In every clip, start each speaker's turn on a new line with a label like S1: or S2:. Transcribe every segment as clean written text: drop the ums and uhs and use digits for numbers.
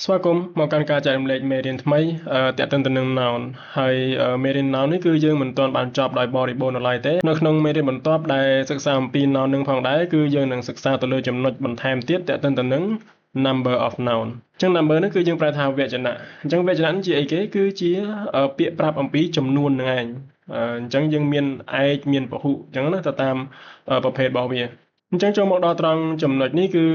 S1: ស្វាគមន៍មកកាន់ការចែករំលែកមេរៀនថ្មីតាក់ទងទៅនឹង noun ហើយមេរៀន noun នេះគឺយើងមិនទាន់បានចប់ដោយបរិបូរណ៍នៅឡើយទេនៅក្នុងមេរៀនបន្ទាប់ដែលសិក្សាអំពី noun នឹងផងដែរគឺយើងនឹងសិក្សាទៅលើចំណុចបន្ថែមទៀតតាក់ទងទៅនឹង number of noun អញ្ចឹង number នេះគឺយើងប្រែថាវចនៈអញ្ចឹងវចនៈនេះជាអីគេគឺជាពាក្យប្រាប់អំពីចំនួននឹងឯងអញ្ចឹងយើងមានឯកមានពហុអញ្ចឹងណាទៅតាមប្រភេទរបស់វាអញ្ចឹងចូលមកដល់ត្រង់ចំណុចនេះគឺ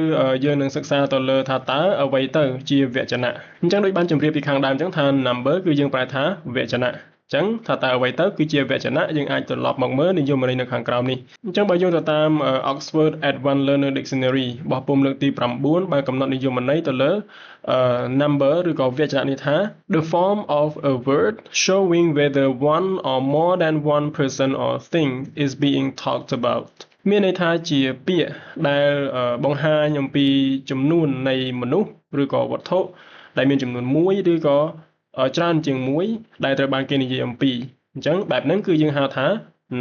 S1: យើងនឹងសិក្សាទៅលើថាតើអ្វីទៅជាវចនៈអញ្ចឹងដូចបានជម្រាបពីខាងដើមអញ្ចឹងថា number គឺយើងប្រែថាវចនៈអញ្ចឹងថាតើអ្វីទៅគឺជាវចនៈយើងអាចត្រឡប់មកមើលនិយមន័យនៅខាងក្រោមនេះអញ្ចឹងបើយើងទៅតាម Oxford Advanced Learner Dictionary របស់ពុម្ពលើកទី9បានកំណត់និយមន័យទៅលើ number ឬក៏វចនៈនេះថា the form of a word showing whether one or more than one person or thing is being talked aboutមានន័យថាជាពាក្យដែលបង្ហាញអំពីចំនួននៃមនុស្សឬក៏វត្ថុដែលមានចំនួនមួយឬក៏ច្រើនជាងមួយដែលត្រូវបានគេនិយាយអំពីអញ្ចឹងបែបហ្នឹងគឺយើងហៅថា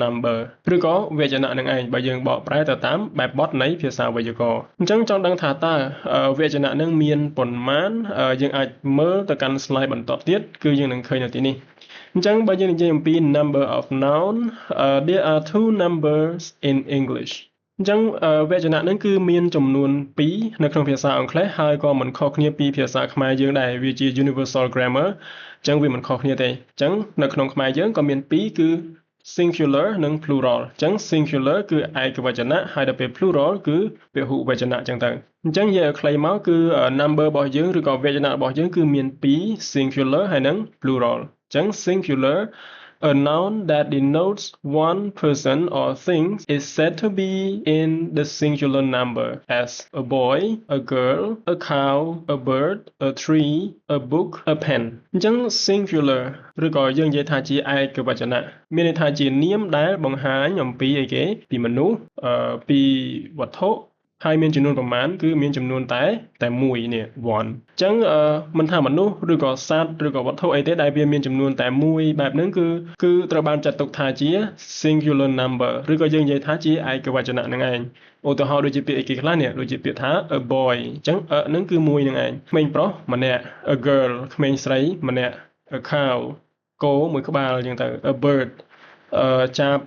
S1: number ឬក៏វចនៈនឹងឯងបើយើងបកប្រែទៅតាមបែបបទនៃភាសាវេយ្យាករណ៍អញ្ចឹងចង់ដឹងថាតើវចនៈនឹងមានប៉ុន្មានយើងអាចមើលទៅកាន់ slide បន្ទាប់ទៀតគឺយើងនឹងឃើញនៅទីនេះអញ្ចឹងបើយើងនិយាយអំពី number of noun there are two numbers in English អញ្ចឹងវចនៈនឹងគឺមានចំនួន2នៅក្នុងភាសាអង់គ្លេសហើយក៏មិនខុសគ្នាពីភាសាខ្មែរយើងដែរវាជា universal grammar អញ្ចឹងវាមិនខុសគ្នាទេអញ្ចឹងនៅក្នុងខ្មែរយើងក៏មាន2គឺ singular និង plural អញ្ចឹង singular គឺឯកវចនៈហើយដល់ពេល plural គឺពហុវចនៈអញ្ចឹងទៅអញ្ចឹងនិយាយឲ្យខ្លីមកគឺ number របស់យើងឬក៏វចនៈរបស់យើងគឺមាន2 singular ហើយនិង plural អញ្ចឹង singular a noun that denotes one person or thing is said to be in the singular number as a boy, a girl, a cow, a bird, a tree, a book, a pen អញ្ចឹង singular ឬក៏យើងនិយាយថាជាឯកវចនៈមានន័យថាជានាមដែលបង្ហាញអំពីអីគេពីមនុស្សពីវត្ថុហើយមានចំនួនប្រមាណគឺមានចំនួនតែមួយនេះ one អញ្ចឹងមិនថាមនុស្សឬក៏សត្វឬក៏វត្ថុអីទេដែលវាមានចំនួនតែមួយបែបហ្នឹងគឺត្រូវបានចាត់ទុកថាជា singular number ឬក៏យើងនិយាយថាជាឯកវចនៈហ្នឹងឯងឧទាហរណ៍ដូចជាពាក្យអីគេខ្លះនេះដូចជាពាក្យថា a boy អញ្ចឹងហ្នឹងគឺមួយហ្នឹងឯងក្មេងប្រុសម្នាក់ a girl ក្មេងស្រីម្នាក់ a cow គោមួយក្បាលអញ្ចឹងទៅ a bird ចាប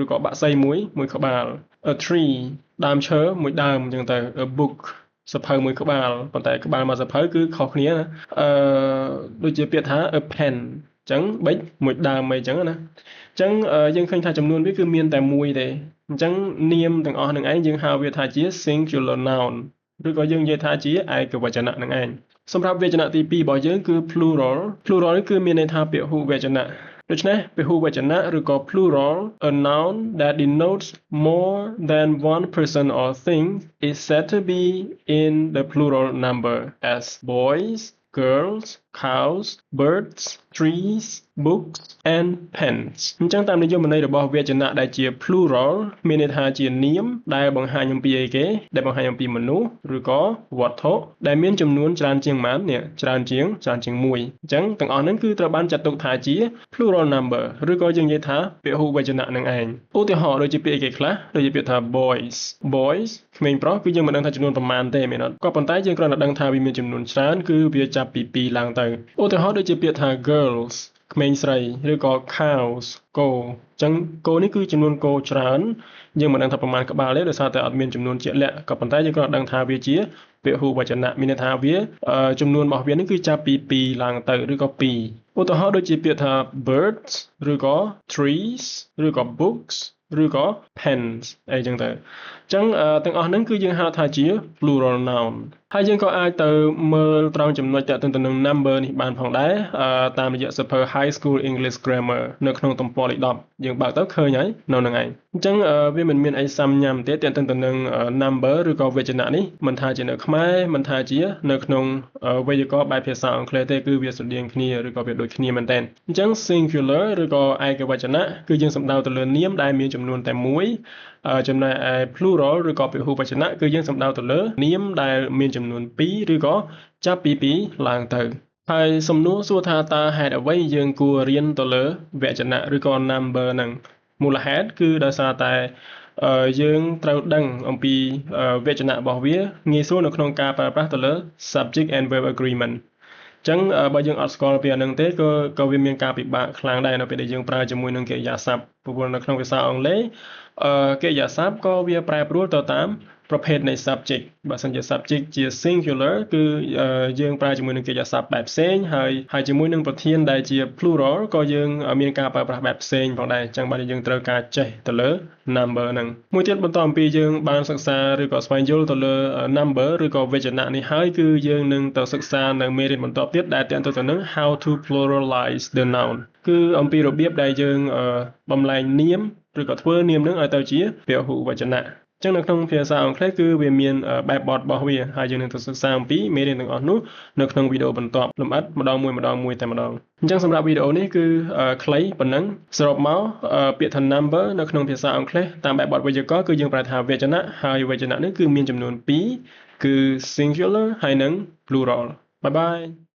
S1: ឬក៏បក្សីមួយក្បាល a tree ដើមឈើមួយដើមអញ្ចឹងទៅ a book សភៅមួយក្បាលប៉ុន្តែក្បាលមួយសភៅគឺខុសគ្នាណាដូចជាពាក្យថា a pen អញ្ចឹងប៊ិចមួយដើមអីអញ្ចឹងណាអញ្ចឹងយើងឃើញថាចំនួនវាគឺមានតែមួយទេអញ្ចឹងនាមទាំងអស់នឹងឯងយើងហៅវាថាជា singular noun ឬក៏យើងនិយាយថាជាឯកវចនៈនឹងឯងសម្រាប់វចនៈទី2របស់យើងគឺ plural នេះគឺមានន័យថាពហុវចនៈដូច្នេះពហុវចនៈឬក៏ plural a noun that denotes more than one person or thing is said to be in the plural number as boys, girls, cows, birds, trees, books and pens អញ្ចឹងតាមនិយមន័យរបស់វចនៈដែលជា plural មានន័យថាជានាមដែលបង្ហាញអំពីអីគេដែលបង្ហាញអំពីមនុស្សឬក៏វត្ថុដែលមានចំនួនច្រើនជាងប៉ុន្មាននេះច្រើនជាងមួយអញ្ចឹងទាំងអស់ហ្នឹងគឺត្រូវបានចាត់ទុកថាជា plural number ឬក៏យើងនិយាយថាពហុវចនៈនឹងឯងឧទាហរណ៍ដូចជាពាក្យអីគេខ្លះដូចជាពាក្យថា boys ក្មេងប្រុសគឺយើងមិនដឹងថាចំនួនប្រមាណទេមែនអត់ក៏ប៉ុន្តែយើងគ្រាន់តែដឹងថាវាមានចំនួនច្រើនគឺវាចាប់ពី2ឡើងទៅឧទាហរណ៍ដូចជាពាក្យថា girls ក្មេងស្រីឬក៏ cows គោអញ្ចឹងគោនេះគឺចំនួនគោច្រើនយើងមិនដឹងថាប្រមាណក្បាលទេដោយសារតែអត់មានចំនួនជាក់លាក់ក៏ប៉ុន្តែយើងគ្រាន់តែដឹងថាវាជាពហុវចនៈមានន័យថាវាចំនួនរបស់វានេះគឺចាប់ពី2ឡើងទៅឬក៏2ឧទាហរណ៍ដូចជាពាក្យថា birds ឬក៏ trees ឬក៏ books ឬក៏ pens អីចឹងទៅអញ្ចឹងទាំងអស់ហ្នឹងគឺយើងហៅថាជា plural noun ហើយយើងក៏អាចទៅមើលត្រង់ចំណុចតាក់ទងទៅនឹង number នេះបានផងដែរតាមរយៈសៀវភៅ High School English Grammar នៅក្នុងទំព័រលេខ10យើងបើកទៅឃើញហើយនៅនឹងឯងអញ្ចឹងវាមិនមានអីសាំញ៉ាំទេតាក់ទងទៅនឹង number ឬក៏វចនៈនេះមិនថាជានៅខ្មែរមិនថាជានៅក្នុងវេយ្យាករណ៍បែបភាសាអង់គ្លេសទេគឺវាស្រដៀងគ្នាឬក៏វាដូចគ្នាមែនទែនអញ្ចឹង singular ឬក៏ឯកវចនៈគឺយើងសំដៅទៅលើនាមដែលមានចំនួនតែមួយចំណែកឯ plural ឬក៏ពហុវចនៈគឺយើងសំដៅទៅលើនាមដែលមានចំនួន2ឬក៏ចាប់ពី2ឡើងទៅហើយសំណួរសួរថាតើហេតុអ្វីយើងគួររៀនទៅលើវចនៈឬក៏ number ហ្នឹងមូលហេតុគឺដោយសារតែ យើងត្រូវដឹងអំពីវចនៈរបស់វាងាយស្រួលនៅក្នុងការប្រើប្រាស់ទៅលើ subject and verb agreement ចឹងបើយើងអត់ស្គាល់ពីអានឹងទេក៏វាមានការពិបាកខ្លាំងដែរនៅពេលដែលយើងប្រើជាមួយនឹងកិរិយាសព្ទព្រោះនៅក្នុងភាសាអង់គ្លេសកិរិយាសព្ទក៏វាប្រែប្រួលទៅតាមប្រភេទនៃ subject បើសិនជា subject ជា singular គឺយើងប្រើជាមួយនឹងកិរិយាសព្ទបែបផ្សេងហើយជាមួយនឹងប្រធានដែលជា plural ក៏យើងមានការប្រើប្រាស់បែបផ្សេងផងដែរអញ្ចឹងបាទយើងត្រូវការចេះទៅលើ number ហ្នឹងមួយទៀតបន្តអំពីយើងបានសិក្សាឬក៏ស្វែងយល់ទៅលើ number ឬក៏វចនៈនេះហើយគឺយើងនឹងទៅសិក្សានៅមេរៀនបន្តទៀតដែលទាក់ទងទៅនឹង how to pluralize the noun គឺអំពីរបៀបដែលយើងបំលែងនាមឬក៏ធ្វើនាមនឹងឲ្យទៅជាពហុវចនៈចឹងនៅក្នុងភាសាអង់គ្លេសគឺវាមានបែបបទរបស់វាហើយយើងនឹងទៅសិក្សាអំពីមេរៀនទាំងអស់នោះនៅក្នុងវីដេអូបន្ទាប់លម្អិតម្ដងមួយតែម្ដងអញ្ចឹងសម្រាប់វីដេអូនេះគឺខ្លីប៉ុណ្ណឹងសរុបមកពាក្យថា number នៅក្នុងភាសាអង់គ្លេសតាមបែបបទវេយ្យាករណ៍គឺយើងប្រើថាវចនៈហើយវចនៈនេះគឺមានចំនួន2គឺ singular ហើយនិង plural Bye bye